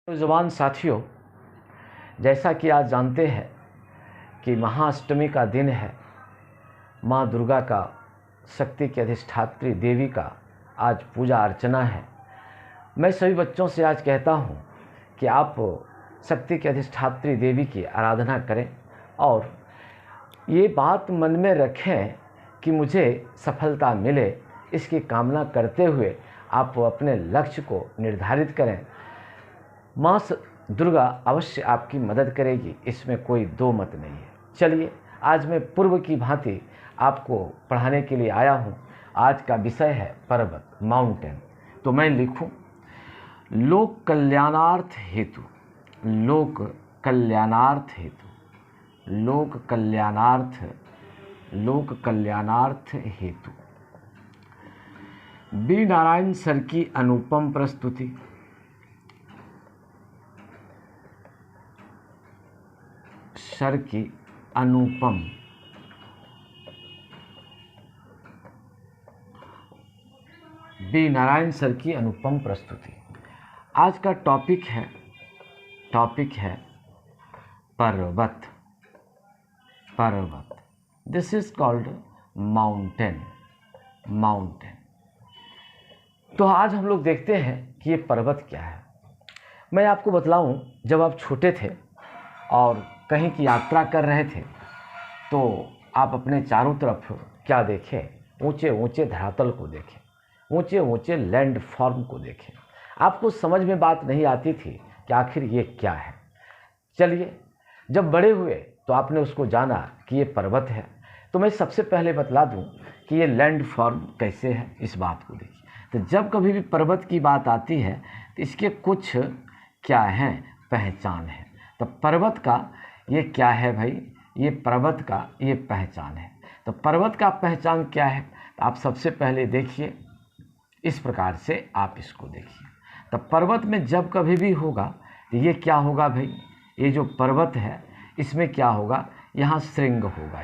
नौजवान साथियों, जैसा कि आज जानते हैं कि महाअष्टमी का दिन है। माँ दुर्गा का, शक्ति की अधिष्ठात्री देवी का आज पूजा अर्चना है। मैं सभी बच्चों से आज कहता हूँ कि आप शक्ति की अधिष्ठात्री देवी की आराधना करें और ये बात मन में रखें कि मुझे सफलता मिले, इसकी कामना करते हुए आप अपने लक्ष्य को निर्धारित करें। माँ दुर्गा अवश्य आपकी मदद करेगी, इसमें कोई दो मत नहीं है। चलिए, आज मैं पूर्व की भांति आपको पढ़ाने के लिए आया हूँ। आज का विषय है पर्वत, माउंटेन। तो मैं लिखूं लोक कल्याणार्थ हेतु, लोक कल्याणार्थ हेतु, लोक कल्याणार्थ, लोक कल्याणार्थ हेतु। बी नारायण सर की अनुपम प्रस्तुति। सर की अनुपम बी नारायण सर की अनुपम प्रस्तुति। आज का टॉपिक है पर्वत। पर्वत, this is called mountain. Mountain. तो आज हम लोग देखते हैं कि ये पर्वत क्या है। मैं आपको बतलाऊं, जब आप छोटे थे और कहीं की यात्रा कर रहे थे तो आप अपने चारों तरफ क्या देखें? ऊंचे ऊंचे धरातल को देखें, ऊंचे ऊंचे लैंड फॉर्म को देखें। आपको समझ में बात नहीं आती थी कि आखिर ये क्या है। चलिए, जब बड़े हुए तो आपने उसको जाना कि ये पर्वत है। तो मैं सबसे पहले बतला दूं कि ये लैंड फॉर्म कैसे है, इस बात को देखिए। तो जब कभी भी पर्वत की बात आती है तो इसके कुछ क्या हैं, पहचान है। तो पर्वत का ये क्या है भाई? ये पर्वत का ये पहचान है। तो पर्वत का पहचान क्या है? तो आप सबसे पहले देखिए, इस प्रकार से आप इसको देखिए। तो पर्वत में जब कभी भी होगा तो ये क्या होगा भाई? ये जो पर्वत है इसमें क्या होगा? यहाँ श्रृंग होगा।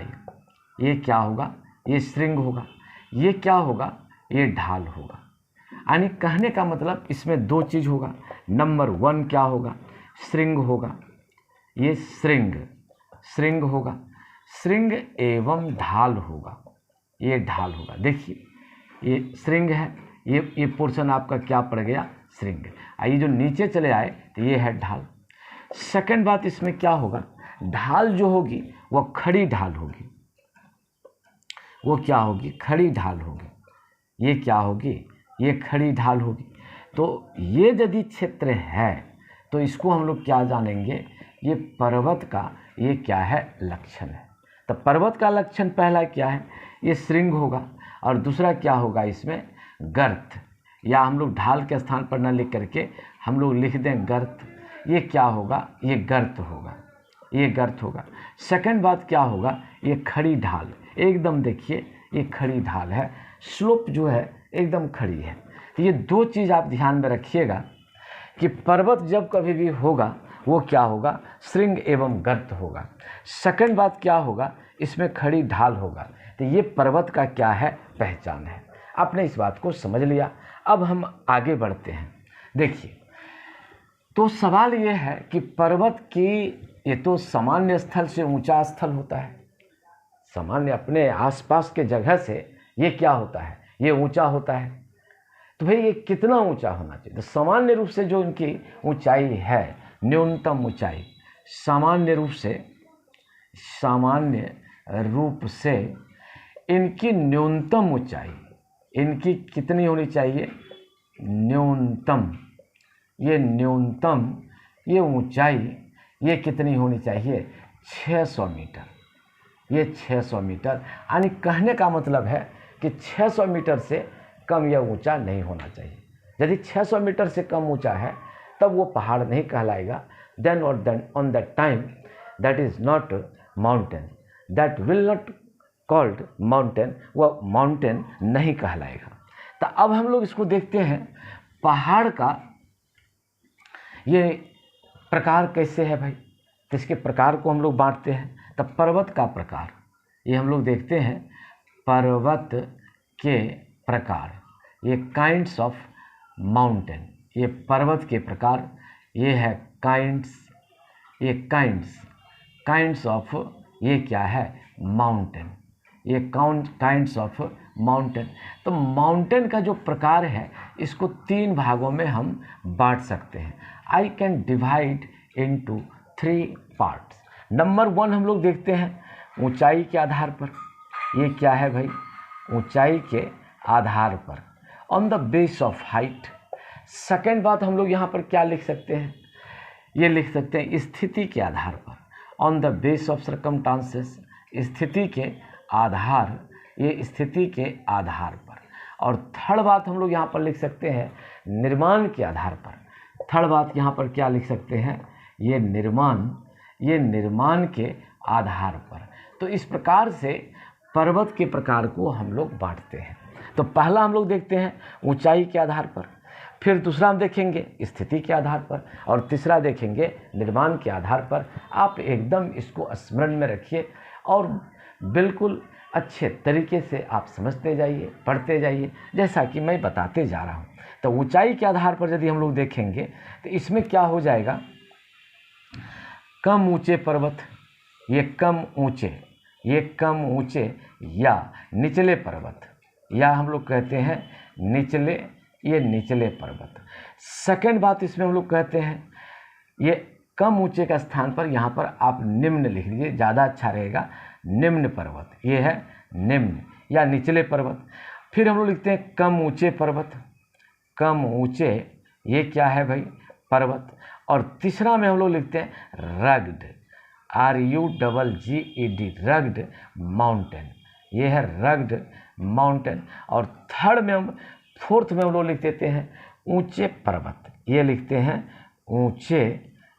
ये क्या होगा? ये श्रृंग होगा। ये क्या होगा? ये ढाल होगा। यानी कहने का मतलब इसमें दो चीज़ होगा। नंबर 1 क्या होगा? श्रृंग होगा। ये श्रृंग होगा, श्रृंग एवं ढाल होगा। ये ढाल होगा। देखिए, ये श्रृंग है, ये पोर्शन आपका क्या पड़ गया? श्रृंग। आइए जो नीचे चले आए तो ये है ढाल। सेकंड बात इसमें क्या होगा? ढाल जो होगी वह खड़ी ढाल होगी। वो क्या होगी? खड़ी ढाल होगी। ये क्या होगी? ये खड़ी ढाल होगी। तो ये यदि क्षेत्र है तो इसको हम लोग क्या जानेंगे? ये पर्वत का ये क्या है? लक्षण है। तो पर्वत का लक्षण पहला क्या है? ये श्रृंग होगा और दूसरा क्या होगा? इसमें गर्त, या हम लोग ढाल के स्थान पर न लिख करके हम लोग लिख दें गर्त। ये क्या होगा? ये गर्त होगा। ये गर्त होगा। सेकंड बात क्या होगा? ये खड़ी ढाल। एकदम देखिए, ये खड़ी ढाल है, स्लोप जो है एकदम खड़ी है। तो ये दो चीज़ आप ध्यान में रखिएगा कि पर्वत जब कभी भी होगा वो क्या होगा? श्रृंग एवं गर्त होगा। सेकंड बात क्या होगा? इसमें खड़ी ढाल होगा। तो ये पर्वत का क्या है? पहचान है। आपने इस बात को समझ लिया। अब हम आगे बढ़ते हैं। देखिए, तो सवाल ये है कि पर्वत की, ये तो सामान्य स्थल से ऊंचा स्थल होता है। सामान्य अपने आसपास के जगह से ये क्या होता है? ये ऊंचा होता है। तो भाई ये कितना ऊंचा होना चाहिए? तो सामान्य रूप से जो इनकी ऊंचाई है, न्यूनतम ऊंचाई, सामान्य रूप से इनकी न्यूनतम ऊंचाई, इनकी कितनी होनी चाहिए? न्यूनतम, ये ऊंचाई ये कितनी होनी चाहिए? 600 मीटर। ये 600 मीटर, यानी कहने का मतलब है कि 600 मीटर से कम यह ऊंचा नहीं होना चाहिए। यदि 600 मीटर से कम ऊंचा है तब वो पहाड़ नहीं कहलाएगा। Then on that time that is not mountain, that will not called mountain. वह माउंटेन नहीं कहलाएगा। तो अब हम लोग इसको देखते हैं, पहाड़ का ये प्रकार कैसे है भाई? तो इसके प्रकार को हम लोग बांटते हैं। तब पर्वत का प्रकार ये हम लोग देखते हैं, पर्वत के प्रकार, ये काइंड्स ऑफ माउंटेन, ये पर्वत के प्रकार, ये है काइंड्स, ये काइंड्स ऑफ, ये क्या है माउंटेन, ये काइंड्स ऑफ माउंटेन। तो माउंटेन का जो प्रकार है इसको 3 भागों में हम बांट सकते हैं। I can divide into 3 parts. Number 1 हम लोग देखते हैं ऊंचाई के आधार पर, ये क्या है भाई ऊंचाई के आधार पर, on the base of height. Second बात हम लोग यहाँ पर क्या लिख सकते हैं, ये लिख सकते हैं स्थिति के आधार पर, on the base of circumstances, स्थिति के आधार, ये स्थिति के आधार पर। और थर्ड बात हम लोग यहाँ पर लिख सकते हैं निर्माण के आधार पर। थर्ड बात यहाँ पर क्या लिख सकते हैं, ये निर्माण के आधार पर। तो इस प्रकार से पर्वत के प्रकार को हम लोग बांटते हैं। तो पहला हम लोग देखते हैं ऊंचाई के आधार पर, फिर दूसरा हम देखेंगे स्थिति के आधार पर, और तीसरा देखेंगे निर्माण के आधार पर। आप एकदम इसको स्मरण में रखिए और बिल्कुल अच्छे तरीके से आप समझते जाइए, पढ़ते जाइए, जैसा कि मैं बताते जा रहा हूँ। तो ऊंचाई के आधार पर यदि हम लोग देखेंगे तो इसमें क्या हो जाएगा, कम ऊंचे पर्वत, ये कम ऊंचे या निचले पर्वत, या हम लोग कहते हैं निचले पर्वत। सेकंड बात इसमें हम लोग कहते हैं ये कम ऊंचे का स्थान पर यहाँ पर आप निम्न लिख लीजिए, ज़्यादा अच्छा रहेगा। निम्न पर्वत, ये है निम्न या निचले पर्वत। फिर हम लोग लिखते हैं कम ऊंचे पर्वत, कम ऊंचे, ये क्या है भाई पर्वत। और तीसरा में हम लोग लिखते हैं रग्ड, RUGGED, रग्ड माउंटेन, ये है रग्ड माउंटेन। और फोर्थ में हम लोग लिख देते हैं ऊंचे पर्वत, ये लिखते हैं ऊंचे,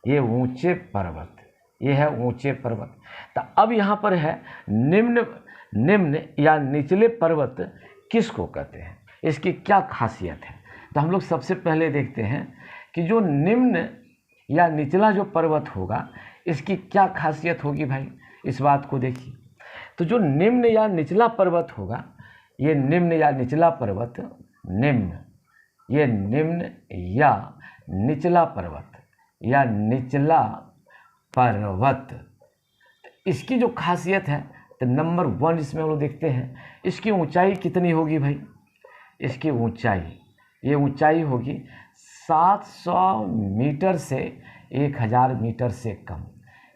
ये ऊंचे पर्वत, ये है ऊंचे पर्वत। तो अब यहाँ पर है निम्न या निचले पर्वत किसको कहते हैं, इसकी क्या खासियत है। तो हम लोग सबसे पहले देखते हैं कि जो निम्न या निचला जो पर्वत होगा इसकी क्या खासियत होगी भाई, इस बात को देखिए। तो जो निम्न या निचला पर्वत होगा, ये निम्न या निचला पर्वत, ये निम्न या निचला पर्वत या निचला पर्वत, इसकी जो खासियत है तो नंबर 1 इसमें हम लोग देखते हैं इसकी ऊंचाई कितनी होगी भाई। इसकी ऊंचाई, ये ऊंचाई होगी 700 मीटर से 1000 मीटर से कम,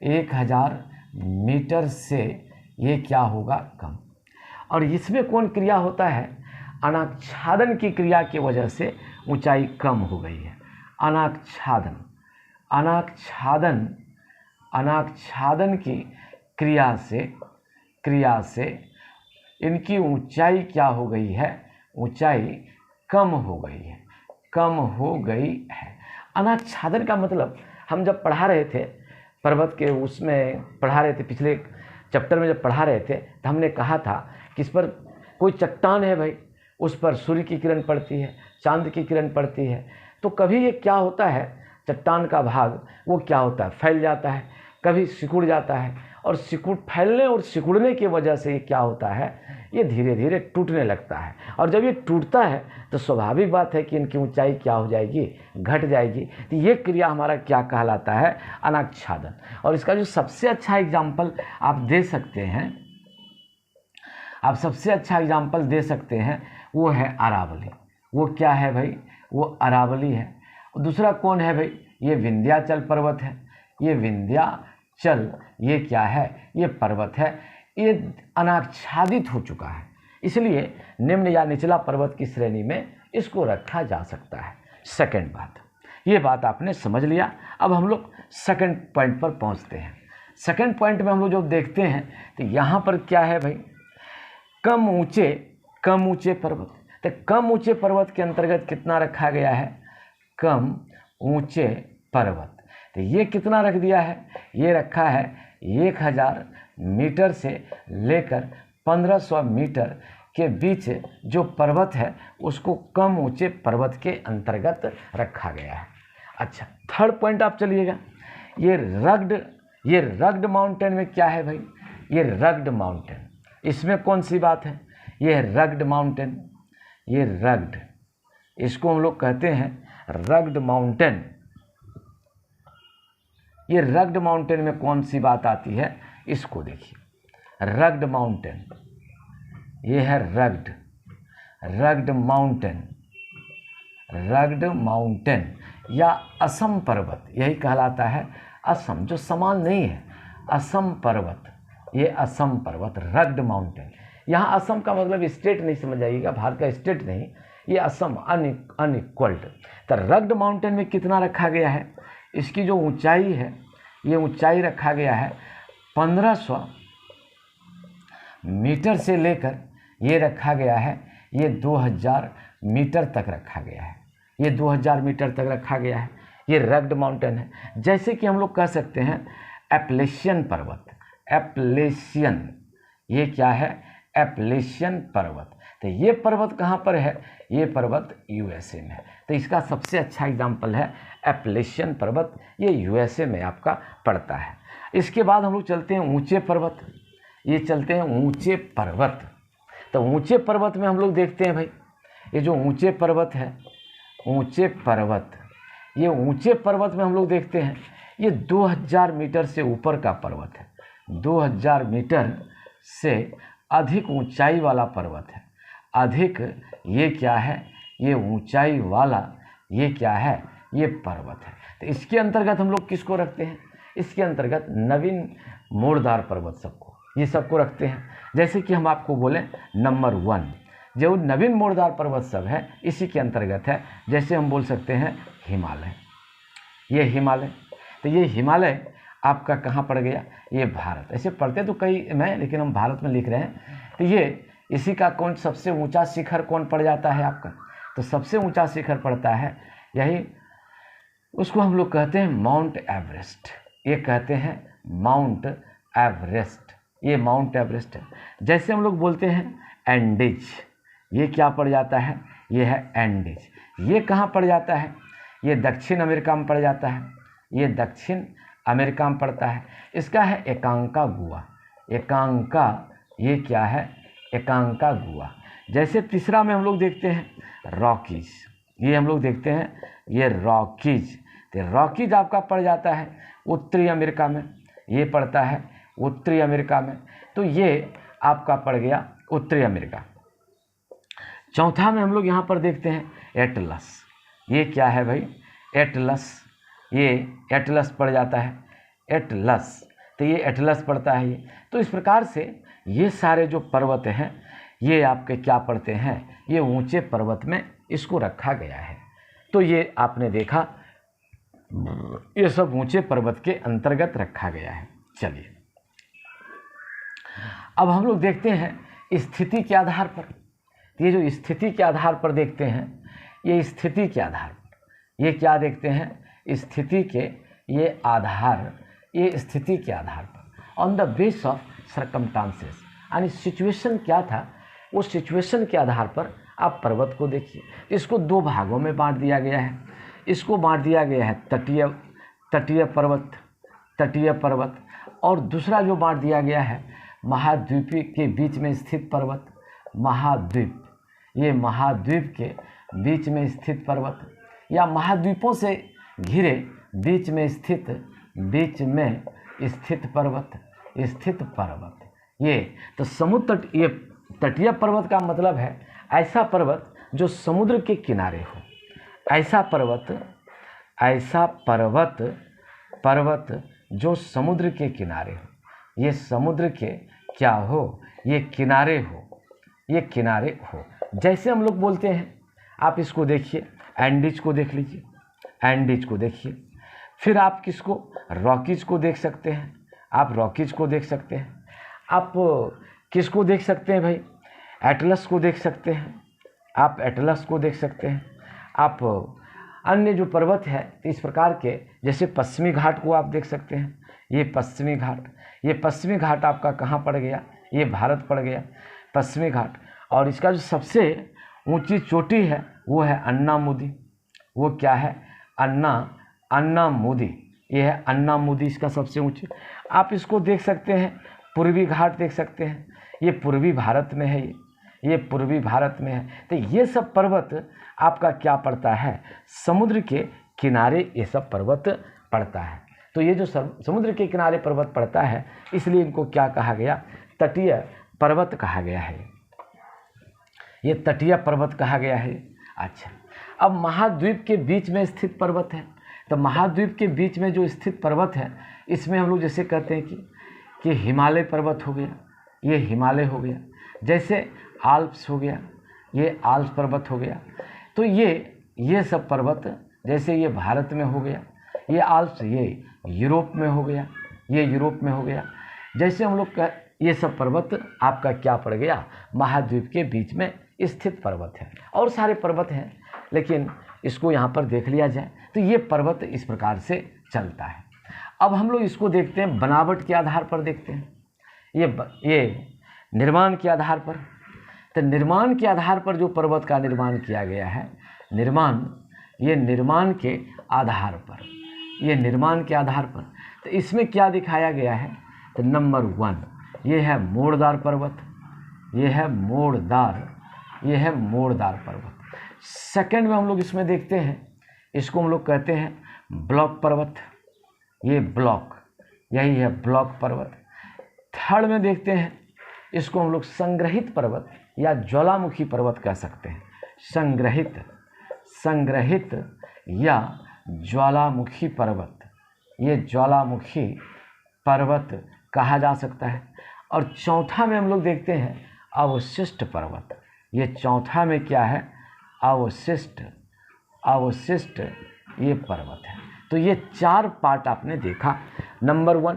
1000 मीटर से ये क्या होगा कम। और इसमें कौन क्रिया होता है, अनाच्छादन की क्रिया की वजह से ऊंचाई कम हो गई है। अनाच्छादन की क्रिया से इनकी ऊंचाई क्या हो गई है, ऊंचाई कम हो गई है। अनाच्छादन का मतलब हम जब पढ़ा रहे थे पर्वत के, उसमें पढ़ा रहे थे, पिछले चैप्टर में जब पढ़ा रहे थे तो हमने कहा था कि इस पर कोई चट्टान है भाई, उस पर सूर्य की किरण पड़ती है, चांद की किरण पड़ती है, तो कभी ये क्या होता है, चट्टान का भाग वो क्या होता है, फैल जाता है, कभी सिकुड़ जाता है, और फैलने और सिकुड़ने की वजह से ये क्या होता है, ये धीरे धीरे टूटने लगता है। और जब ये टूटता है तो स्वाभाविक बात है कि इनकी ऊंचाई क्या हो जाएगी, घट जाएगी। तो ये क्रिया हमारा क्या कहलाता है, अनाच्छादन। और इसका जो सबसे अच्छा एग्जाम्पल आप दे सकते हैं, वो है अरावली। वो क्या है भाई, वो अरावली है। दूसरा कौन है भाई, ये विंध्याचल पर्वत है। ये विंध्याचल, ये क्या है, ये पर्वत है, ये अनाच्छादित हो चुका है, इसलिए निम्न या निचला पर्वत की श्रेणी में इसको रखा जा सकता है। सेकंड बात, ये बात आपने समझ लिया। अब हम लोग सेकंड पॉइंट पर पहुंचते हैं। सेकंड पॉइंट में हम लोग जो देखते हैं तो यहाँ पर क्या है भाई, कम ऊंचे पर्वत। तो कम ऊंचे पर्वत के अंतर्गत कितना रखा गया है, कम ऊंचे पर्वत। तो ये कितना रख दिया है, ये रखा है 1000 मीटर से लेकर 1500 मीटर के बीच जो पर्वत है उसको कम ऊंचे पर्वत के अंतर्गत रखा गया है। अच्छा, थर्ड पॉइंट आप चलिएगा, ये रग्ड माउंटेन में क्या है भाई, ये रग्ड माउंटेन, इसमें कौन सी बात है, ये है रग्ड माउंटेन। ये रग्ड, इसको हम लोग कहते हैं रग्ड माउंटेन। ये रग्ड माउंटेन में कौन सी बात आती है, इसको देखिए। रग्ड माउंटेन, ये है rugged, rugged mountain, rugged mountain या असम पर्वत, यही कहलाता है असम, जो समान नहीं है, असम पर्वत, ये असम पर्वत, रग्ड माउंटेन। यहाँ असम का मतलब स्टेट नहीं समझ आइएगा, भारत का स्टेट नहीं, ये असम अनइक्वल्ड। तो रग्ड माउंटेन में कितना रखा गया है, इसकी जो ऊंचाई है, ये ऊंचाई रखा गया है 1500 मीटर से लेकर ये रखा गया है, ये 2000 मीटर तक रखा गया है, ये 2000 मीटर तक रखा गया है। ये रग्ड माउंटेन है। जैसे कि हम लोग कह सकते हैं एप्लेशियन पर्वत, एप्लेशियन, ये क्या है, एप्लेशियन पर्वत। तो ये पर्वत कहाँ पर है, ये पर्वत यूएसए में है। तो इसका सबसे अच्छा एग्जाम्पल है एप्लेशियन पर्वत, ये यूएसए में आपका पड़ता है। इसके बाद हम लोग चलते हैं ऊंचे पर्वत, ये चलते हैं ऊंचे पर्वत। तो ऊंचे पर्वत में हम लोग देखते हैं भाई, ये जो ऊंचे पर्वत है, ऊंचे पर्वत, ये ऊंचे पर्वत में हम लोग देखते हैं ये 2000 मीटर से ऊपर का पर्वत है, 2000 मीटर से अधिक ऊंचाई वाला पर्वत है, अधिक, ये क्या है, ये ऊंचाई वाला, ये क्या है, ये पर्वत है। तो इसके अंतर्गत हम लोग किसको रखते हैं, इसके अंतर्गत नवीन मोड़दार पर्वत सबको, ये सबको रखते हैं। जैसे कि हम आपको बोलें नंबर 1 जो नवीन मोड़दार पर्वत सब है, इसी के अंतर्गत है। जैसे हम बोल सकते हैं हिमालय, ये हिमालय। तो ये हिमालय आपका कहाँ पड़ गया, ये भारत। ऐसे पढ़ते तो कई मैं, लेकिन हम भारत में लिख रहे हैं। तो ये इसी का कौन सबसे ऊंचा शिखर कौन पड़ जाता है आपका, तो सबसे ऊंचा शिखर पड़ता है यही, उसको हम लोग कहते हैं माउंट एवरेस्ट, ये कहते हैं माउंट एवरेस्ट, ये माउंट एवरेस्ट है। जैसे हम लोग बोलते हैं एंडीज, ये क्या पड़ जाता है, ये है एंडीज। ये कहाँ पड़ जाता है, ये दक्षिण अमेरिका में पड़ जाता है, ये दक्षिण अमेरिका में पड़ता है। इसका है एकांका गुआ, एकांका, ये क्या है, एकांका गुआ। जैसे तीसरा में हम लोग देखते हैं रॉकीज, ये हम लोग देखते हैं ये रॉकीज। तो रॉकीज आपका पड़ जाता है उत्तरी अमेरिका में, ये पड़ता है उत्तरी अमेरिका में। तो ये आपका पड़ गया उत्तरी अमेरिका। चौथा में हम लोग यहाँ पर देखते हैं एटलस, ये क्या है भाई, एटलस, ये एटलस पड़ जाता है, एटलस। तो ये एटलस पड़ता है ये। तो इस प्रकार से ये सारे जो पर्वत हैं ये आपके क्या पड़ते हैं, ये ऊंचे पर्वत में इसको रखा गया है। तो ये आपने देखा, ये सब ऊंचे पर्वत के अंतर्गत रखा गया है। चलिए अब हम लोग देखते हैं स्थिति के आधार पर। ये जो स्थिति के आधार पर देखते हैं, ये स्थिति के आधार पर, ये क्या देखते हैं, स्थिति के ये आधार, ये स्थिति के आधार पर, on the base of circumstances, यानी सिचुएशन क्या था, उस सिचुएशन के आधार पर आप पर्वत को देखिए। इसको दो भागों में बांट दिया गया है। इसको बांट दिया गया है तटीय पर्वत, तटीय पर्वत, और दूसरा जो बांट दिया गया है महाद्वीप के बीच में स्थित पर्वत, महाद्वीप, ये महाद्वीप के बीच में स्थित पर्वत, या महाद्वीपों से घिरे बीच में स्थित पर्वत, स्थित पर्वत। ये तो समुद्र तट, ये तटीय पर्वत का मतलब है ऐसा पर्वत जो समुद्र के किनारे हो, ऐसा पर्वत जो समुद्र के किनारे हो, ये समुद्र के क्या हो, ये किनारे हो, ये किनारे हो। जैसे हम लोग बोलते हैं, आप इसको देखिए, एंडीज को देख लीजिए, एंडीज को देखिए। फिर आप किसको, रॉकीज को देख सकते हैं, आप रॉकीज को देख सकते हैं। आप किसको देख सकते हैं भाई, एटलस को देख सकते हैं, आप एटलस को देख सकते हैं। आप अन्य जो पर्वत है इस प्रकार के, जैसे पश्चिमी घाट को आप देख सकते हैं, ये पश्चिमी घाट, ये पश्चिमी घाट आपका कहाँ पड़ गया, ये भारत पड़ गया पश्चिमी घाट। और इसका जो सबसे ऊंची चोटी है वो है अन्नामुदी, वो क्या है, अन्नामुदी, ये है अन्नामुदी, इसका सबसे ऊंची। आप इसको देख सकते हैं, पूर्वी घाट देख सकते हैं, ये पूर्वी भारत में है, ये पूर्वी भारत में है। तो ये सब पर्वत आपका क्या पड़ता है, समुद्र के किनारे ये सब पर्वत पड़ता है। तो ये जो समुद्र के किनारे पर्वत पड़ता है, इसलिए इनको क्या कहा गया, तटीय पर्वत कहा गया है। ये तटीय पर्वत कहा गया है। अच्छा, अब महाद्वीप के बीच में स्थित पर्वत है, तो महाद्वीप के बीच में जो स्थित पर्वत है, इसमें हम लोग जैसे कहते हैं कि हिमालय पर्वत हो गया, ये हिमालय हो गया, जैसे आल्प्स हो गया, ये आल्प्स पर्वत हो गया। तो ये सब पर्वत, जैसे ये भारत में हो गया, ये आल्प्स ये यूरोप में हो गया, ये यूरोप में हो गया। जैसे हम लोग का ये सब पर्वत आपका क्या पड़ गया, महाद्वीप के बीच में स्थित पर्वत है। और सारे पर्वत हैं, लेकिन इसको यहाँ पर देख लिया जाए तो ये पर्वत इस प्रकार से चलता है। अब हम लोग इसको देखते हैं बनावट के आधार पर, देखते हैं ये निर्माण के आधार पर। तो निर्माण के आधार पर जो पर्वत का निर्माण किया गया है, निर्माण के आधार पर, ये निर्माण के आधार पर, तो इसमें क्या दिखाया गया है, तो नंबर 1 ये है मोड़दार पर्वत, ये है मोड़दार पर्वत। सेकंड में हम लोग इसमें देखते हैं, इसको हम लोग कहते हैं ब्लॉक पर्वत, ये ब्लॉक, यही है ब्लॉक पर्वत। थर्ड में देखते हैं, इसको हम लोग संग्रहित पर्वत या ज्वालामुखी पर्वत कह सकते हैं। संग्रहित या ज्वालामुखी पर्वत, ये ज्वालामुखी पर्वत कहा जा सकता है। और चौथा में हम लोग देखते हैं अवशिष्ट पर्वत, ये चौथा में क्या है, अवशिष्ट ये पर्वत है। तो ये 4 पार्ट आपने देखा, नंबर 1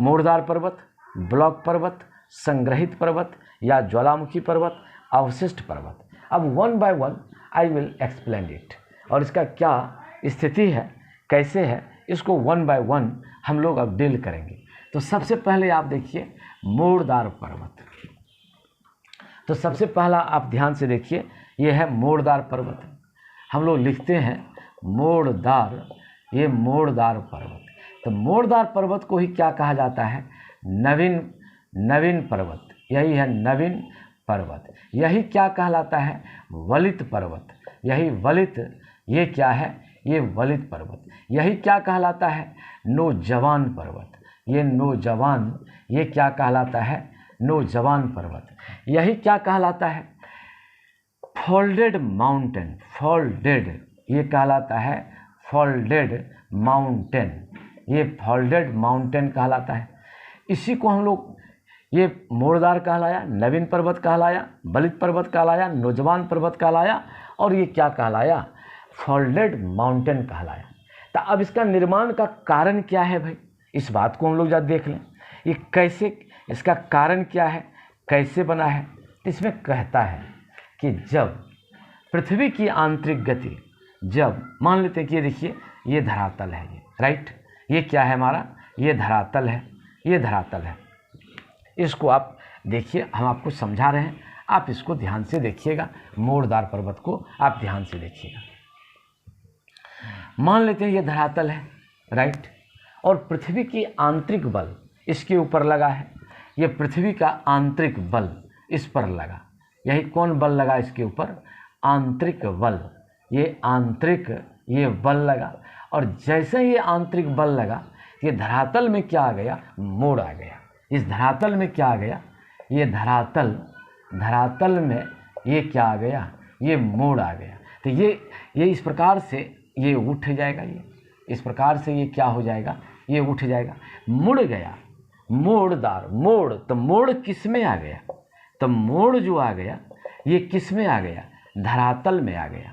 मोड़दार पर्वत, ब्लॉक पर्वत, संग्रहित पर्वत या ज्वालामुखी पर्वत, अवशिष्ट पर्वत। अब 1 by 1 I will explain it, और इसका क्या स्थिति है, कैसे है, इसको 1 by 1 हम लोग अब डील करेंगे। तो सबसे पहले आप देखिए मोड़दार पर्वत। तो सबसे पहला आप ध्यान से देखिए, ये है मोड़दार पर्वत। हम लोग लिखते हैं मोड़दार, ये मोड़दार पर्वत। तो मोड़दार पर्वत को ही क्या कहा जाता है, नवीन पर्वत, यही है नवीन पर्वत। यही क्या कहलाता है, वलित पर्वत, यही वलित, ये क्या है, ये वलित पर्वत। यही क्या कहलाता है, नौजवान पर्वत, ये नौजवान, ये क्या कहलाता है, नौजवान पर्वत। यही क्या कहलाता है, फोल्डेड माउंटेन, फोल्डेड, ये कहलाता है फोल्डेड माउंटेन, ये फोल्डेड माउंटेन कहलाता है। इसी को हम लोग, ये मोड़दार कहलाया, नवीन पर्वत कहलाया, वलित पर्वत कहलाया, नौजवान पर्वत कहलाया, और ये क्या कहलाया, फोल्डेड माउंटेन कहलाया। तो अब इसका निर्माण का कारण क्या है भाई, इस बात को हम लोग जब देख लें, ये कैसे, इसका कारण क्या है, कैसे बना है। इसमें कहता है कि जब पृथ्वी की आंतरिक गति, जब मान लेते हैं कि ये देखिए ये धरातल है, ये राइट, ये क्या है हमारा, ये धरातल है, ये धरातल है। इसको आप देखिए, हम आपको समझा रहे हैं, आप इसको ध्यान से देखिएगा, मोड़दार पर्वत को आप ध्यान से देखिएगा। मान लेते हैं ये धरातल है, राइट, और पृथ्वी की आंतरिक बल इसके ऊपर लगा है, ये पृथ्वी का आंतरिक बल इस पर लगा। यही कौन बल लगा इसके ऊपर, आंतरिक बल, ये आंतरिक, ये बल लगा। और जैसे ही ये आंतरिक बल लगा, ये धरातल में क्या आ गया, मोड़ आ गया। इस धरातल में क्या आ गया, ये धरातल में ये क्या आ गया, ये मोड़ आ गया। तो ये इस प्रकार से ये उठ जाएगा, ये इस प्रकार से ये क्या हो जाएगा, ये उठ जाएगा, मुड़ गया, मोड़दार, मोड़, तो मोड़ किस में आ गया, तो मोड़ जो आ गया ये किस में आ गया, धरातल में आ गया।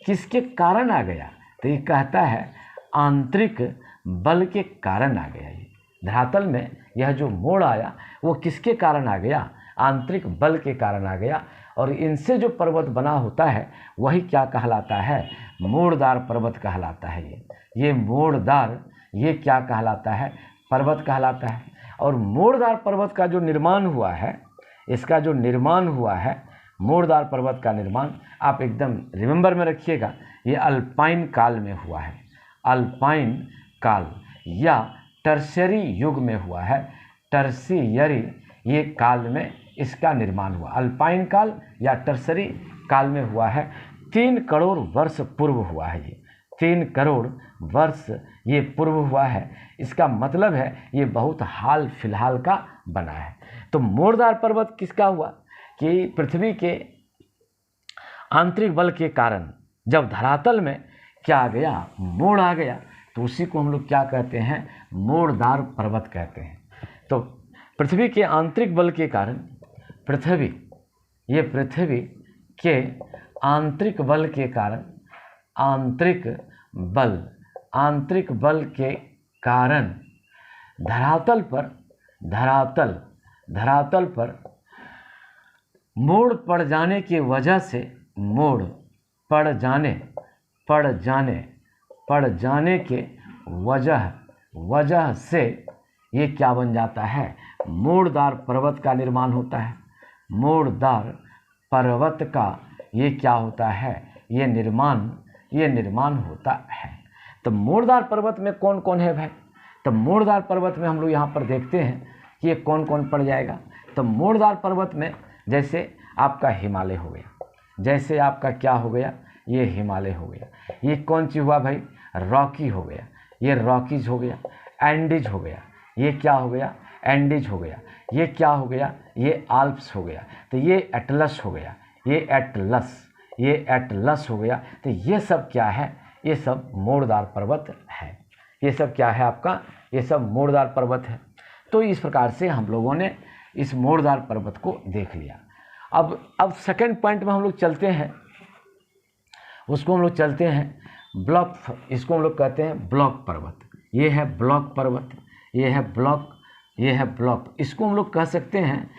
किसके कारण आ गया, तो ये कहता है आंतरिक बल के कारण आ गया। ये धरातल में यह जो मोड़ आया वो किसके कारण आ गया, आंतरिक बल के कारण आ गया। और इनसे जो पर्वत बना होता है वही क्या कहलाता है, मोड़दार पर्वत कहलाता है। ये मोड़दार, ये क्या कहलाता है, पर्वत कहलाता है। और मोड़दार पर्वत का जो निर्माण हुआ है, इसका जो निर्माण हुआ है, मोड़दार पर्वत का निर्माण आप एकदम रिमेंबर में रखिएगा, ये अल्पाइन काल में हुआ है, अल्पाइन काल या टर्शियरी युग में हुआ है, टर्शियरी ये काल में इसका निर्माण हुआ, अल्पाइन काल या टर्शियरी काल में हुआ है। 3 करोड़ वर्ष पूर्व हुआ है, ये 3 करोड़ वर्ष ये पूर्व हुआ है। इसका मतलब है ये बहुत हाल फिलहाल का बना है। तो मोड़दार पर्वत किसका हुआ कि पृथ्वी के आंतरिक बल के कारण जब धरातल में क्या आ गया, मोड़ आ गया, तो उसी को हम लोग क्या कहते हैं, मोड़दार पर्वत कहते हैं। तो पृथ्वी के आंतरिक बल के कारण पृथ्वी के आंतरिक बल के कारण आंतरिक बल के कारण धरातल पर मोड़ पड़ जाने की वजह से पड़ जाने के वजह से ये क्या बन जाता है, मोड़दार पर्वत का निर्माण होता है। मोड़दार पर्वत का ये क्या होता है, ये निर्माण होता है। तो मोड़दार पर्वत में कौन कौन है भाई? तो मोड़दार पर्वत में हम लोग यहाँ पर देखते हैं कि ये कौन कौन पड़ जाएगा। तो मोड़दार पर्वत में जैसे आपका हिमालय हो गया, जैसे आपका क्या हो गया, ये हिमालय हो गया। ये कौन सी हुआ भाई, रॉकी हो गया, ये रॉकीज हो गया। एंडीज हो गया, ये क्या हो गया, एंडीज हो गया। ये क्या हो गया, ये आल्प्स हो गया। तो ये एटलस हो गया, ये एटलस हो गया। तो ये सब क्या है, ये सब मोड़दार पर्वत है। ये सब क्या है आपका, ये सब मोड़दार पर्वत है। तो इस प्रकार से हम लोगों ने इस मोड़दार पर्वत को देख लिया। अब सेकंड पॉइंट में हम लोग चलते हैं, उसको हम लोग चलते हैं ब्लॉक। इसको हम लोग कहते हैं ब्लॉक पर्वत। ये है ब्लॉक पर्वत, ये है ब्लॉक। इसको हम लोग कह सकते हैं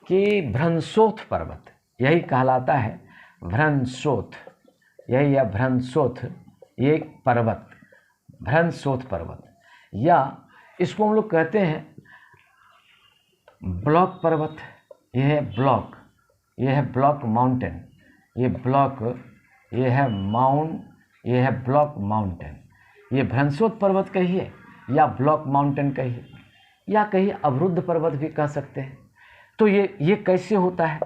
कि भ्रंशोथ पर्वत, यही कहलाता है भ्रंशोथ। यही है भ्रंशोथ, ये पर्वत, भ्रंशोथ पर्वत। या इसको हम लोग कहते हैं ब्लॉक पर्वत। ये है ब्लॉक, ये है ब्लॉक माउंटेन। ये है ब्लॉक माउंटेन। ये भ्रंशोथ पर्वत कहिए या ब्लॉक माउंटेन कहिए, या कहीं अवरुद्ध पर्वत भी कह सकते हैं। तो ये कैसे होता है,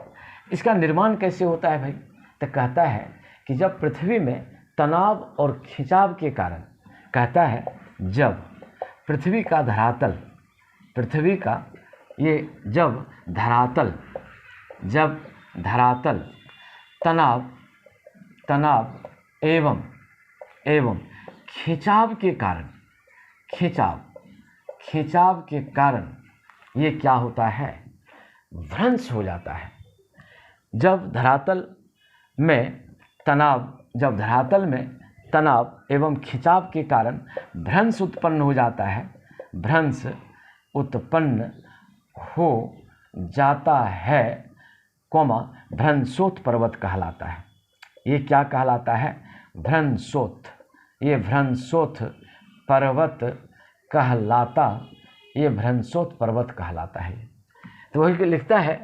इसका निर्माण कैसे होता है भाई? तो कहता है कि जब पृथ्वी में तनाव और खिंचाव के कारण, कहता है जब पृथ्वी का धरातल तनाव एवं खिंचाव के कारण ये क्या होता है, भ्रंश हो जाता है। जब धरातल में तनाव एवं खिंचाव के कारण भ्रंश उत्पन्न हो जाता है, भ्रंशोथ पर्वत कहलाता है। ये क्या कहलाता है, भ्रंशोथ। ये भ्रंशोथ पर्वत कहलाता है। तो वही लिखता है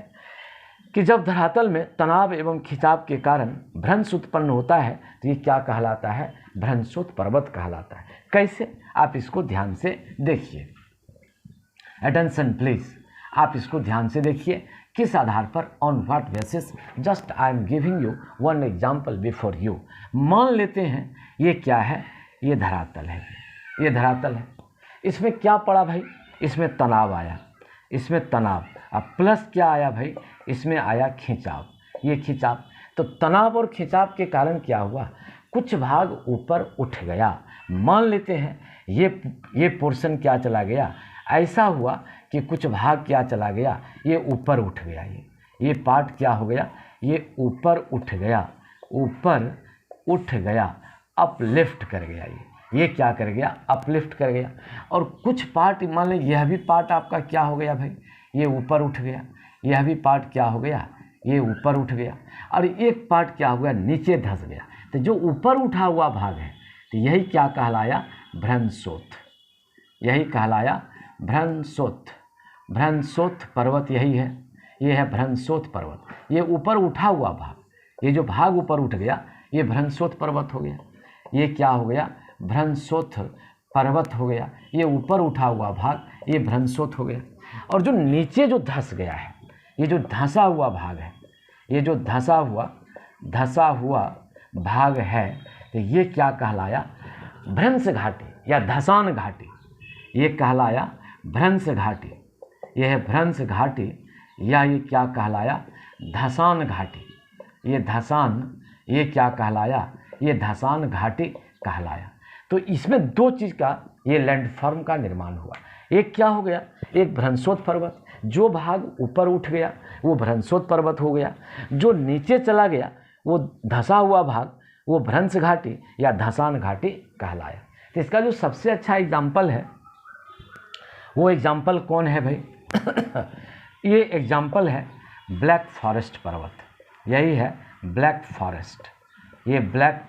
कि जब धरातल में तनाव एवं खिंचाव के कारण भ्रंश उत्पन्न होता है तो ये क्या कहलाता है, भ्रंशोथ पर्वत कहलाता है। कैसे, आप इसको ध्यान से देखिए। अटेंशन प्लीज, आप इसको ध्यान से देखिए। किस आधार पर, on what basis, just I am giving you one example before you. मान लेते हैं ये क्या है, ये धरातल है, ये धरातल है। इसमें क्या पड़ा भाई, इसमें तनाव आया, इसमें तनाव। अब प्लस क्या आया भाई, इसमें आया खिंचाव, ये खिंचाव। तो तनाव और खिंचाव के कारण क्या हुआ, कुछ भाग ऊपर उठ गया। मान लेते हैं ये पोर्शन क्या चला गया, ऐसा हुआ कि कुछ भाग क्या चला गया, ये ऊपर उठ गया। ये पार्ट क्या हो गया, ये ऊपर उठ गया, अपलिफ्ट कर गया। ये क्या कर गया, अपलिफ्ट कर गया। और कुछ पार्ट, मान लीजिए यह भी पार्ट आपका क्या हो गया भाई, ये ऊपर उठ गया। यह भी पार्ट क्या हो गया, ये ऊपर उठ गया। और एक पार्ट क्या हो गया, नीचे धंस गया। तो जो ऊपर उठा हुआ भाग है, तो यही क्या कहलाया, भ्रंशोथ। यही कहलाया भ्रंशोथ। भ्रंशोथ पर्वत यही है, ये है भ्रंशोथ पर्वत। ये ऊपर उठा हुआ भाग, ये जो भाग ऊपर उठ गया, ये भ्रंशोथ पर्वत हो गया। ये क्या हो गया, भ्रंशोथ पर्वत हो गया। ये ऊपर उठा हुआ भाग, ये भ्रंशोथ हो गया। और जो नीचे जो धंस गया है, ये जो धंसा हुआ भाग है, ये जो धंसा हुआ भाग है, तो ये क्या कहलाया, भ्रंश घाटी या धसान घाटी, ये कहलाया भ्रंश घाटी। यह है भ्रंश घाटी या ये क्या कहलाया, धसान घाटी। ये धसान, ये क्या कहलाया, ये धसान घाटी कहलाया। तो इसमें दो चीज़ का ये लैंडफॉर्म का निर्माण हुआ। एक क्या हो गया, एक भ्रंशोत पर्वत, जो भाग ऊपर उठ गया वो भ्रंशोत पर्वत हो गया, जो नीचे चला गया वो धसा हुआ भाग वो भ्रंश घाटी या धसान घाटी कहलाया। तो इसका जो सबसे अच्छा एग्जाम्पल है वो एग्जाम्पल कौन है भाई ये एग्जाम्पल है ब्लैक फॉरेस्ट पर्वत। यही है ब्लैक फॉरेस्ट। ये ब्लैक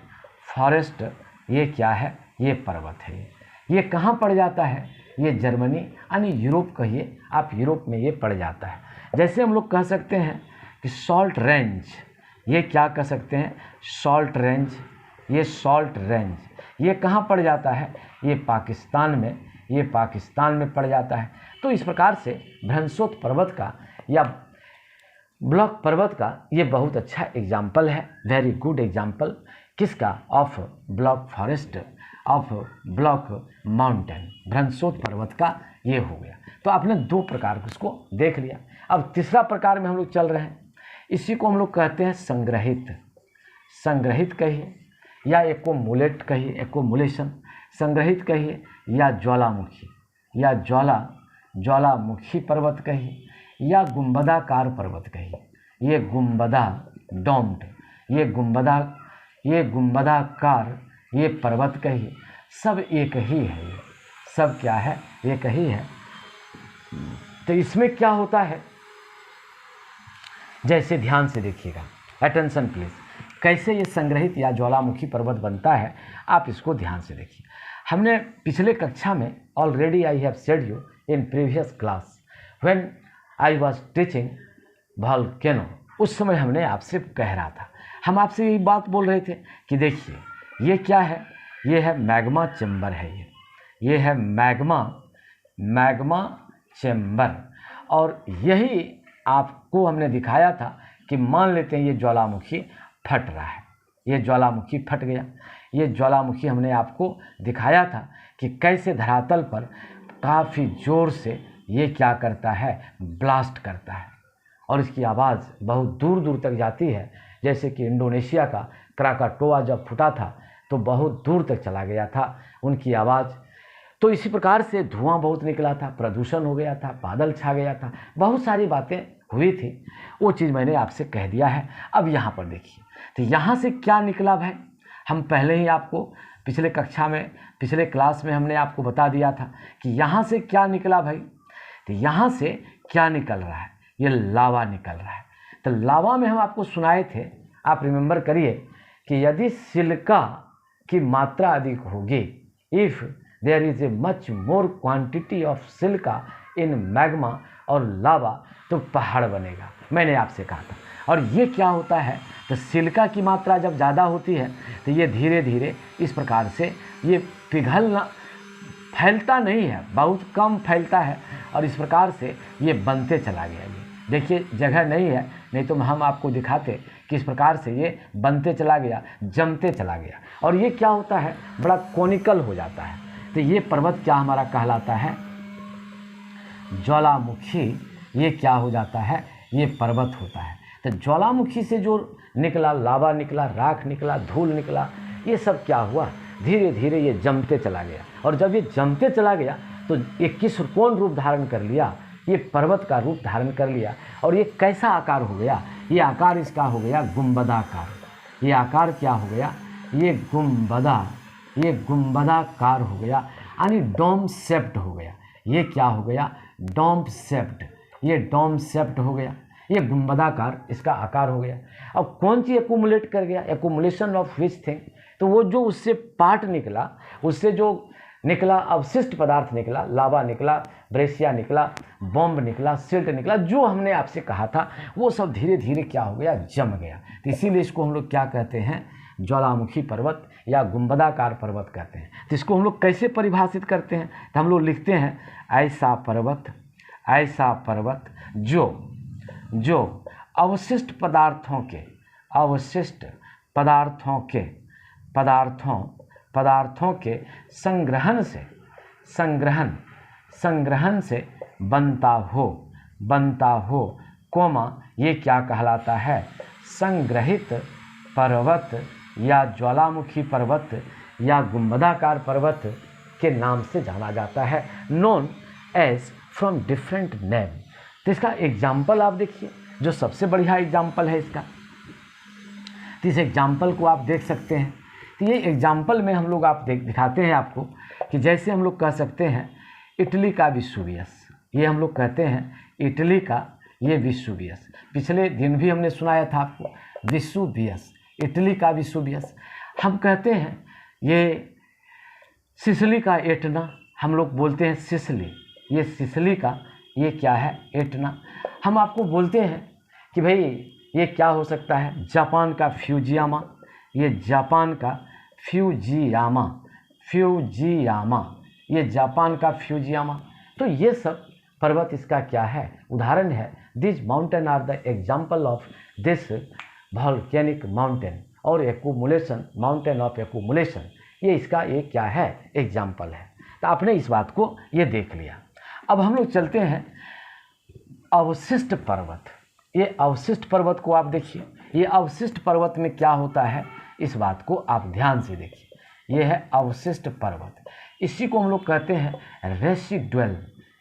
फॉरेस्ट ये क्या है, ये पर्वत है। ये कहाँ पड़ जाता है, ये जर्मनी यानी यूरोप कहिए आप, यूरोप में ये पड़ जाता है। जैसे हम लोग कह सकते हैं कि सॉल्ट रेंज, ये क्या कह सकते हैं, सॉल्ट रेंज। ये सॉल्ट रेंज ये कहाँ पड़ जाता है, ये पाकिस्तान में, ये पाकिस्तान में पड़ जाता है। तो इस प्रकार से भ्रंशोत पर्वत का या ब्लॉक पर्वत का ये बहुत अच्छा एग्जाम्पल है, वेरी गुड एग्जाम्पल। किसका, of block forest, of block mountain, भ्रंशोत पर्वत का ये हो गया। तो आपने दो प्रकार उसको देख लिया। अब तीसरा प्रकार में हम लोग चल रहे हैं, इसी को हम लोग कहते हैं संग्रहित। संग्रहित कहिए या एकोमुलेट कहिए, एकोमुलेशन, संग्रहित कहिए या ज्वालामुखी, या ज्वालामुखी पर्वत कहिए या गुंबदाकार पर्वत कहिए। ये गुंबदा डोम्ड, ये गुंबदाकार ये पर्वत कहिए, सब एक ही है। ये सब क्या है, एक ही है। तो इसमें क्या होता है, जैसे ध्यान से देखिएगा, अटेंशन प्लीज, कैसे ये संग्रहित या ज्वालामुखी पर्वत बनता है, आप इसको ध्यान से देखिए। हमने पिछले कक्षा में already I have said you in previous class when I was teaching volcano, उस समय हमने आपसे कह रहा था, हम आपसे यही बात बोल रहे थे कि देखिए ये क्या है, ये है मैग्मा चेम्बर है, ये है मैग्मा चेम्बर। और यही आपको हमने दिखाया था कि मान लेते हैं ये ज्वालामुखी फट रहा है, ये ज्वालामुखी फट गया। ये ज्वालामुखी हमने आपको दिखाया था कि कैसे धरातल पर काफ़ी ज़ोर से ये क्या करता है, ब्लास्ट करता है, और इसकी आवाज़ बहुत दूर दूर तक जाती है। जैसे कि इंडोनेशिया का क्राकाटोआ जब फूटा था तो बहुत दूर तक चला गया था उनकी आवाज़। तो इसी प्रकार से धुआं बहुत निकला था, प्रदूषण हो गया था, बादल छा गया था, बहुत सारी बातें हुई थी, वो चीज़ मैंने आपसे कह दिया है। अब यहाँ पर देखिए, तो यहाँ से क्या निकला भाई, हम पहले ही आपको पिछले कक्षा में, पिछले क्लास में हमने आपको बता दिया था कि यहाँ से क्या निकला भाई। तो यहाँ से क्या निकल रहा है, ये लावा निकल रहा है। तो लावा में हम आपको सुनाए थे, आप रिमेंबर करिए कि यदि सिलिका की मात्रा अधिक होगी, if there is a much more quantity of silica in magma और लावा, तो पहाड़ बनेगा, मैंने आपसे कहा था। और ये क्या होता है, तो सिलिका की मात्रा जब ज़्यादा होती है तो ये धीरे धीरे इस प्रकार से ये पिघलना, फैलता नहीं है, बहुत कम फैलता है, और इस प्रकार से ये बनते चला गया। ये देखिए जगह नहीं है, नहीं तो हम आपको दिखाते कि इस प्रकार से ये बनते चला गया, जमते चला गया, और ये क्या होता है, बड़ा कोनिकल हो जाता है। तो ये पर्वत क्या हमारा कहलाता है, ज्वालामुखी। ये क्या हो जाता है, ये पर्वत होता है। तो ज्वालामुखी से जो निकला, लावा निकला, राख निकला, धूल निकला, ये सब क्या हुआ, धीरे धीरे ये जमते चला गया। और जब ये जमते चला गया तो ये कौन रूप धारण कर लिया, ये पर्वत का रूप धारण कर लिया। और ये कैसा आकार हो गया, ये आकार इसका हो गया गुंबदाकार। ये आकार क्या हो गया, ये गुंबदाकार हो गया, यानी डोम शेप्ड हो गया। ये क्या हो गया, डोम शेप्ड, ये डोम शेप्ड हो गया, ये गुंबदाकार इसका आकार हो गया। अब कौन सी एक्यूमुलेट कर गया, एक्यूमुलेशन ऑफ विच थिंग, तो वो जो उससे पार्ट निकला, उससे जो निकला अवशिष्ट पदार्थ निकला, लावा निकला, ब्रेसिया निकला, बॉम्ब निकला, सिल्ट निकला, जो हमने आपसे कहा था वो सब धीरे धीरे क्या हो गया, जम गया। तो इसीलिए इसको हम लोग क्या कहते हैं, ज्वालामुखी पर्वत या गुंबदाकार पर्वत कहते हैं। तो इसको हम लोग कैसे परिभाषित करते हैं, तो हम लोग लिखते हैं ऐसा पर्वत जो अवशिष्ट पदार्थों के संग्रहण से बनता हो, कोमा, ये क्या कहलाता है? संग्रहित पर्वत या ज्वालामुखी पर्वत या गुंबदाकार पर्वत के नाम से जाना जाता है, known as from different name. तो इसका एग्जाम्पल आप देखिए, जो सबसे बढ़िया एग्जाम्पल है इसका, तो इस एग्जाम्पल को आप देख सकते हैं। तो ये एग्जाम्पल में हम लोग आप दिखाते हैं आपको कि जैसे हम लोग कह सकते हैं इटली का विसुवियस, ये हम लोग कहते हैं इटली का ये विसुवियस। पिछले दिन भी हमने सुनाया था आपको विसुवियस, इटली का विसुवियस। हम कहते हैं ये सिसिली का एटना, हम लोग बोलते हैं सिसिली, ये सिसिली का ये क्या है? एटना। हम आपको बोलते हैं कि भाई ये क्या हो सकता है? जापान का फ्यूजियामा, ये जापान का फ्यूजियामा, ये जापान का फ्यूजियामा। तो ये सब पर्वत इसका क्या है? उदाहरण है। This mountain are the example of this volcanic mountain और एक्यूमुलेशन, माउंटेन ऑफ एक्यूमुलेशन, ये इसका ये क्या है? एग्जाम्पल है। तो आपने इस बात को ये देख लिया। अब हम लोग चलते हैं अवशिष्ट पर्वत। ये अवशिष्ट पर्वत को आप देखिए, ये अवशिष्ट पर्वत में क्या होता है, इस बात को आप ध्यान से देखिए। ये है अवशिष्ट पर्वत, इसी को हम लोग कहते हैं रेसिडुअल,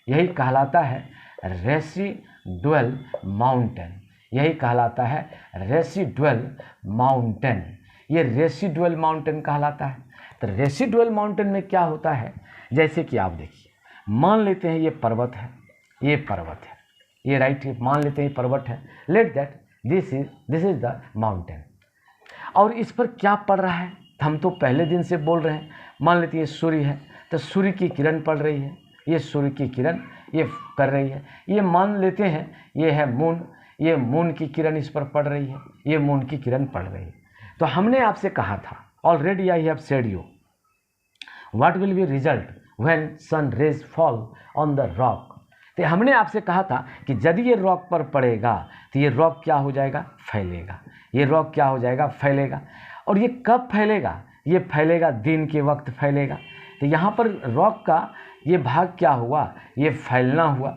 यही कहलाता है रेसिडुअल माउंटेन, यही कहलाता है रेसिडुअल माउंटेन। ये रेसिडुअल माउंटेन कहलाता है। तो रेसिडुअल माउंटेन में क्या होता है? जैसे कि आप देखिए, मान लेते हैं ये पर्वत है, ये पर्वत है, ये राइट, मान लेते हैं पर्वत है। Let that this is the mountain, और इस पर क्या पड़ रहा है? हम तो पहले दिन से बोल रहे हैं, मान लेते हैं ये सूर्य है, तो सूर्य की किरण पड़ रही है, ये सूर्य की किरण ये कर रही है। ये मान लेते हैं ये है मून, ये मून की किरण इस पर पड़ रही है, ये मून की किरण पड़ रही है। तो हमने आपसे कहा था, already I have said you, what will be result when sun rays fall on the rock. तो हमने आपसे कहा था कि यदि ये रॉक पर पड़ेगा तो ये रॉक क्या हो जाएगा? फैलेगा। ये रॉक क्या हो जाएगा? फैलेगा। और ये कब फैलेगा? ये फैलेगा दिन के वक्त फैलेगा। तो यहाँ पर रॉक का ये भाग क्या हुआ? ये फैलना हुआ।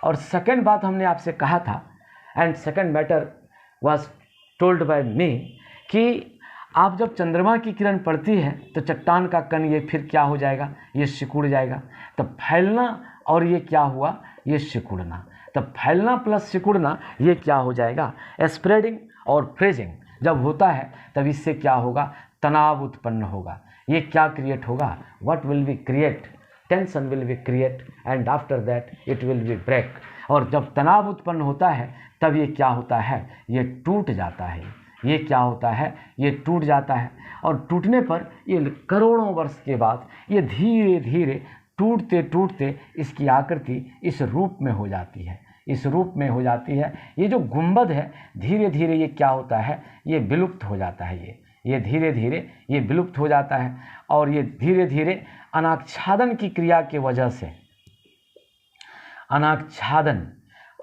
और सेकंड बात हमने आपसे कहा था, and second matter was told by me, कि आप जब चंद्रमा की किरण पड़ती है तो चट्टान का कण ये फिर क्या हो जाएगा? ये सिकुड़ जाएगा। तो फैलना और ये क्या हुआ? ये सिकुड़ना। तब फैलना प्लस सिकुड़ना ये क्या हो जाएगा? स्प्रेडिंग और फ्रीजिंग जब होता है तब इससे क्या होगा? तनाव उत्पन्न होगा। ये क्या क्रिएट होगा? What will be create? Tension will be create and after that it will be break. और जब तनाव उत्पन्न होता है तब ये क्या होता है? ये टूट जाता है। ये क्या होता है? ये टूट जाता है। और टूटने पर ये करोड़ों वर्ष के बाद ये धीरे धीरे टूटते टूटते इसकी आकृति इस रूप में हो जाती है, इस रूप में हो जाती है। ये जो गुंबद है धीरे धीरे ये क्या होता है? ये विलुप्त हो जाता है। ये धीरे धीरे ये विलुप्त हो जाता है। और ये धीरे धीरे अनाच्छादन की क्रिया के वजह से,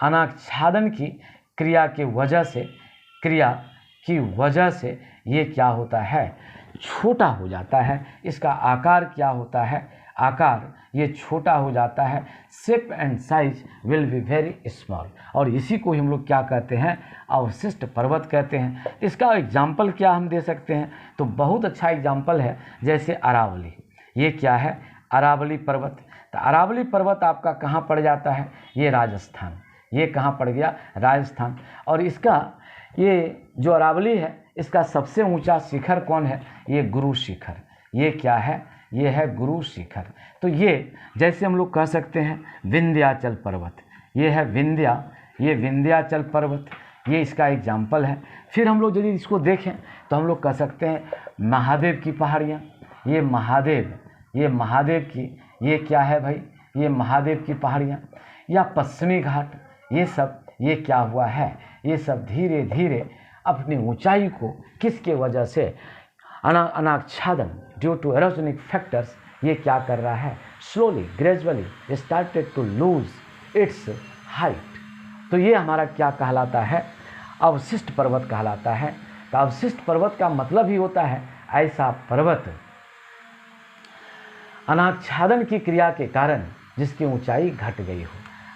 अनाच्छादन की क्रिया की वजह से ये क्या होता है? छोटा हो जाता है। इसका आकार क्या होता है? आकार ये छोटा हो जाता है। Shape and size will be very small. और इसी को हम लोग क्या कहते हैं? अवशिष्ट पर्वत कहते हैं। इसका एग्जाम्पल क्या हम दे सकते हैं? तो बहुत अच्छा एग्जाम्पल है, जैसे अरावली। ये क्या है? अरावली पर्वत। तो अरावली पर्वत आपका कहाँ पड़ जाता है? ये राजस्थान। ये कहाँ पड़ गया? राजस्थान। और इसका ये जो अरावली है इसका सबसे ऊंचा शिखर कौन है? ये गुरु शिखर। ये क्या है? ये है गुरु शिखर। तो ये जैसे हम लोग कह सकते हैं विंध्याचल पर्वत, ये है ये विंध्याचल पर्वत, ये इसका एग्जाम्पल है। फिर हम लोग यदि इसको देखें तो हम लोग कह सकते हैं महादेव की पहाड़ियाँ। ये महादेव की ये क्या है भाई? ये महादेव की पहाड़ियाँ या पश्चिमी घाट, ये सब ये क्या हुआ है? ये सब धीरे धीरे अपनी ऊंचाई को किसके वजह से? अनाच्छादन, ड्यू टू एरोजेनिक फैक्टर्स, ये क्या कर रहा है? Slowly gradually started to lose its height. तो ये हमारा क्या कहलाता है? अवशिष्ट पर्वत कहलाता है। तो अवशिष्ट पर्वत का मतलब ही होता है ऐसा पर्वत अनाच्छादन की क्रिया के कारण जिसकी ऊंचाई घट गई हो।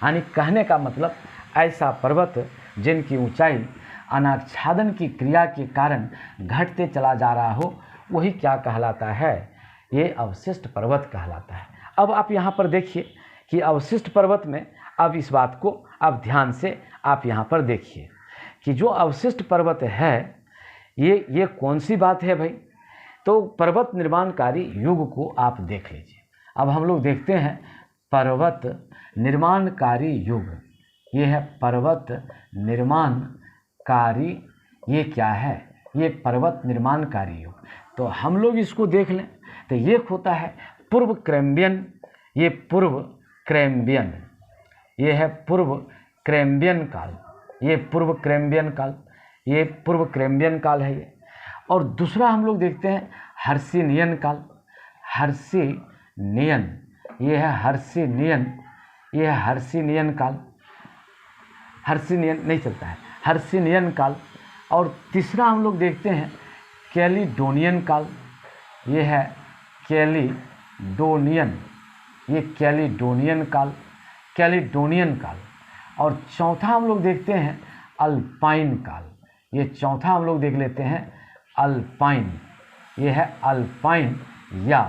यानी कहने का मतलब ऐसा पर्वत जिनकी ऊंचाई अनाच्छादन की क्रिया के कारण घटते चला जा रहा हो, वही क्या कहलाता है? ये अवशिष्ट पर्वत कहलाता है। अब आप यहाँ पर देखिए कि अवशिष्ट पर्वत में, अब इस बात को आप ध्यान से आप यहाँ पर देखिए कि जो अवशिष्ट पर्वत है ये कौन सी बात है भाई? तो पर्वत निर्माणकारी युग को आप देख लीजिए। अब हम लोग देखते हैं पर्वत निर्माणकारी युग, ये है पर्वत निर्माणकारी, ये क्या है? ये पर्वत निर्माणकारी युग। तो हम लोग इसको देख लें तो ये होता है पूर्व कैम्ब्रियन, ये पूर्व कैम्ब्रियन, ये है पूर्व कैम्ब्रियन काल, ये पूर्व कैम्ब्रियन काल, ये पूर्व कैम्ब्रियन काल है ये। और दूसरा हम लोग देखते हैं हर्षिनियन काल, हर्षिनियन, ये है हर्षिनियन, ये है हर्षिनियन काल, हर्षिनियन नहीं चलता है, हर्षिनियन काल। और तीसरा हम लोग देखते हैं कैलिडोनियन काल, ये है कैलिडोनियन, ये कैलिडोनियन काल, कैलिडोनियन काल। और चौथा हम लोग देखते हैं अल्पाइन काल, ये चौथा हम लोग देख लेते हैं अल्पाइन, ये है अल्पाइन या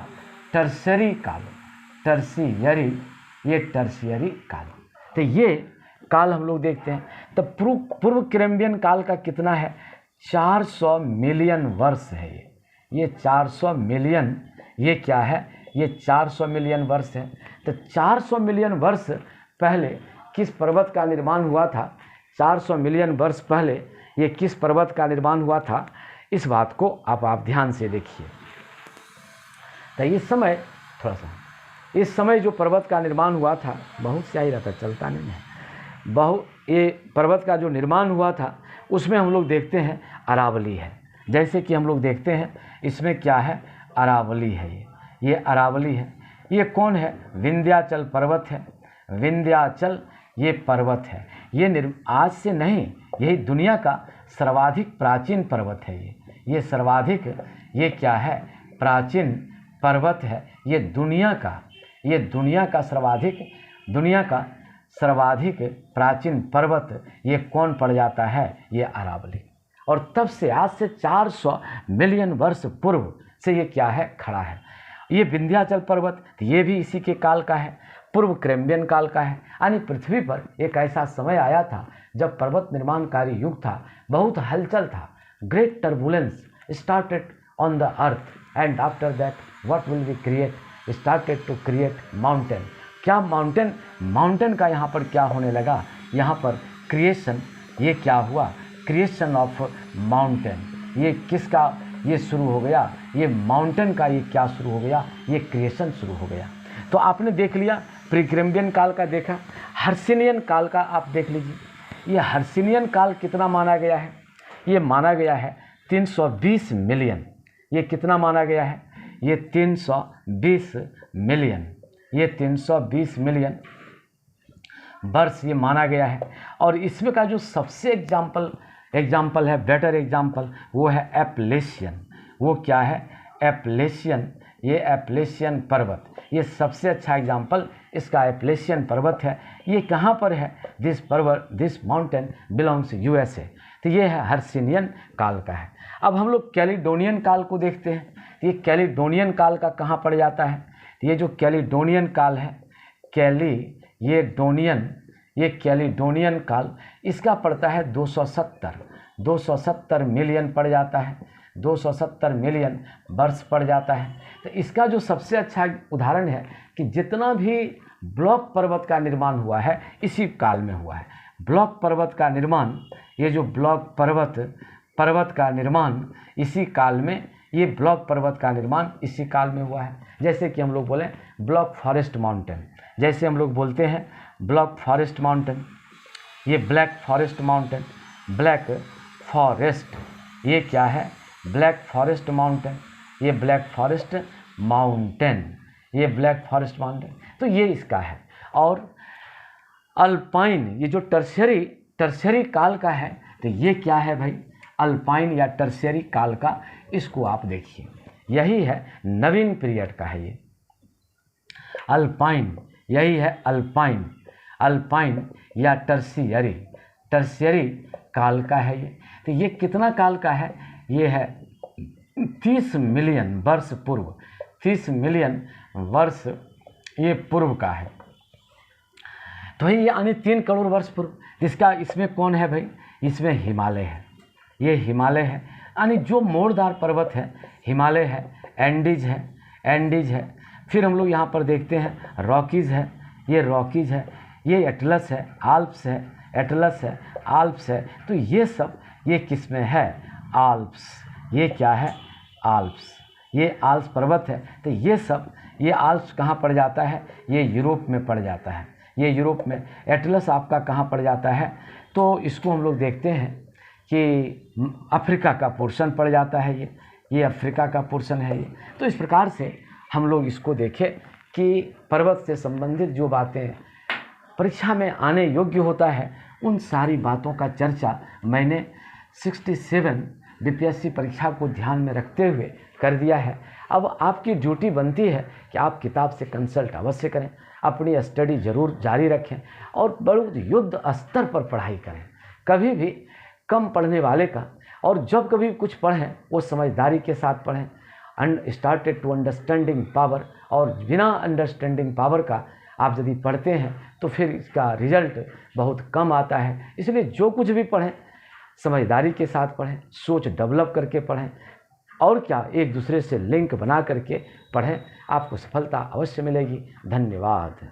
टर्शियरी काल, टर्शियरी, ये टर्शियरी काल। तो ये काल हम लोग देखते हैं। तो पूर्व कैम्ब्रियन काल का कितना है? 400 मिलियन वर्ष है ये 400 मिलियन, ये क्या है? ये 400 मिलियन वर्ष है। तो 400 मिलियन वर्ष पहले किस पर्वत का निर्माण हुआ था? 400 मिलियन वर्ष पहले ये किस पर्वत का निर्माण हुआ था? इस बात को आप ध्यान से देखिए। तो इस समय थोड़ा सा, इस समय जो पर्वत का निर्माण हुआ था, बहुत सही रहता, चलता नहीं है, ये पर्वत का जो निर्माण हुआ था उसमें हम लोग देखते हैं अरावली है। जैसे कि हम लोग देखते हैं इसमें क्या है? अरावली है, ये अरावली है। ये कौन है? विंध्याचल पर्वत है, विंध्याचल ये पर्वत है। ये आज से नहीं, यही दुनिया का सर्वाधिक प्राचीन पर्वत है ये सर्वाधिक, ये क्या है? प्राचीन पर्वत है। ये दुनिया का सर्वाधिक प्राचीन पर्वत ये कौन पड़ जाता है? ये अरावली। और तब से आज से 400 मिलियन वर्ष पूर्व से ये क्या है? खड़ा है। ये विंध्याचल पर्वत, ये भी इसी के काल का है, पूर्व कैम्ब्रियन काल का है। यानी पृथ्वी पर एक ऐसा समय आया था जब पर्वत निर्माणकारी युग था, बहुत हलचल था, great turbulence started on the earth and after that what will we create? Started to create mountain. क्या माउंटेन का यहाँ पर क्या होने लगा? यहाँ पर क्रिएशन, ये क्या हुआ? Creation of mountain. ये किसका ये शुरू हो गया? ये माउंटेन का ये क्या शुरू हो गया? ये क्रिएशन शुरू हो गया। तो आपने देख लिया प्री कैम्ब्रियन काल का, देखा हर्षिनियन काल का आप देख लीजिए। ये हर्षिनियन काल कितना माना गया है? ये माना गया है 320 मिलियन। ये कितना माना गया है? ये 320 मिलियन, ये 320 मिलियन वर्ष ये माना गया है। और इसमें का जो सबसे एग्जाम्पल है, बेटर एग्जाम्पल, वो है एपलेशियन। वो क्या है? एपलेशियन, ये एपलेशियन पर्वत, ये सबसे अच्छा एग्जाम्पल इसका एपलेशियन पर्वत है। ये कहाँ पर है? This mountain belongs USA। तो ये है हर्षिनियन काल का है। अब हम लोग कैलिडोनियन काल को देखते हैं। ये कैलिडोनियन काल का कहाँ पड़ जाता है? ये जो कैलिडोनियन काल है, ये कैलिडोनियन काल, इसका पड़ता है 270 मिलियन पड़ जाता है, 270 मिलियन वर्ष पड़ जाता है। तो इसका जो सबसे अच्छा उदाहरण है कि जितना भी ब्लॉक पर्वत का निर्माण हुआ है इसी काल में हुआ है। ब्लॉक पर्वत का निर्माण, ये जो ब्लॉक पर्वत का निर्माण इसी काल में, ये ब्लॉक पर्वत का निर्माण इसी काल में हुआ है। जैसे कि हम लोग बोलें ब्लॉक फॉरेस्ट माउंटेन, जैसे हम लोग बोलते हैं ब्लॉक फॉरेस्ट माउंटेन, ये black forest mountain, black forest, ये क्या है? ब्लैक फॉरेस्ट माउंटेन, ये ब्लैक फॉरेस्ट माउंटेन, ये ब्लैक फॉरेस्ट माउंटेन। तो ये इसका है। और अल्पाइन, ये जो टर्शियरी काल का है, तो ये क्या है भाई? अल्पाइन या टर्शियरी काल का, इसको आप देखिए, यही है नवीन पीरियड का है। अल्पाइन, यही है अल्पाइन, अल्पाइन या टर्शियरी, टर्शियरी काल का है ये। तो ये कितना काल का है? ये है 30 मिलियन वर्ष पूर्व, 30 मिलियन वर्ष ये पूर्व का है। तो ये यानी 3 करोड़ वर्ष पूर्व। इसका इसमें कौन है भाई? इसमें हिमालय है, ये हिमालय है, यानी जो मोड़दार पर्वत है हिमालय है, एंडीज है, एंडीज है। फिर हम लोग यहाँ पर देखते हैं रॉकीज़ है, ये रॉकीज़ है, ये एटलस है, आल्प्स है, एटलस है, आल्प्स है। तो ये सब ये किस में है? आल्प्स। ये क्या है? आल्प्स, ये आल्प्स पर्वत है। तो ये सब, ये आल्प्स कहाँ पड़ जाता है? ये यूरोप में पड़ जाता है, ये यूरोप में। एटलस आपका कहाँ पड़ जाता है? तो इसको हम लोग देखते हैं कि अफ्रीका का पोर्शन पड़ जाता है, ये अफ्रीका का पोर्शन है ये। तो इस प्रकार से हम लोग इसको देखें कि पर्वत से संबंधित जो बातें परीक्षा में आने योग्य होता है, उन सारी बातों का चर्चा मैंने 67 बीपीएससी परीक्षा को ध्यान में रखते हुए कर दिया है। अब आपकी ड्यूटी बनती है कि आप किताब से कंसल्ट अवश्य करें, अपनी स्टडी जरूर जारी रखें और बहुत युद्ध स्तर पर पढ़ाई करें। कभी भी कम पढ़ने वाले का, और जब कभी कुछ पढ़ें वो समझदारी के साथ पढ़ें। स्टार्टेड टू अंडरस्टैंडिंग पावर, और बिना अंडरस्टैंडिंग पावर का आप यदि पढ़ते हैं तो फिर इसका रिजल्ट बहुत कम आता है। इसलिए जो कुछ भी पढ़ें समझदारी के साथ पढ़ें, सोच डेवलप करके पढ़ें, और क्या एक दूसरे से लिंक बना करके पढ़ें, आपको सफलता अवश्य मिलेगी। धन्यवाद।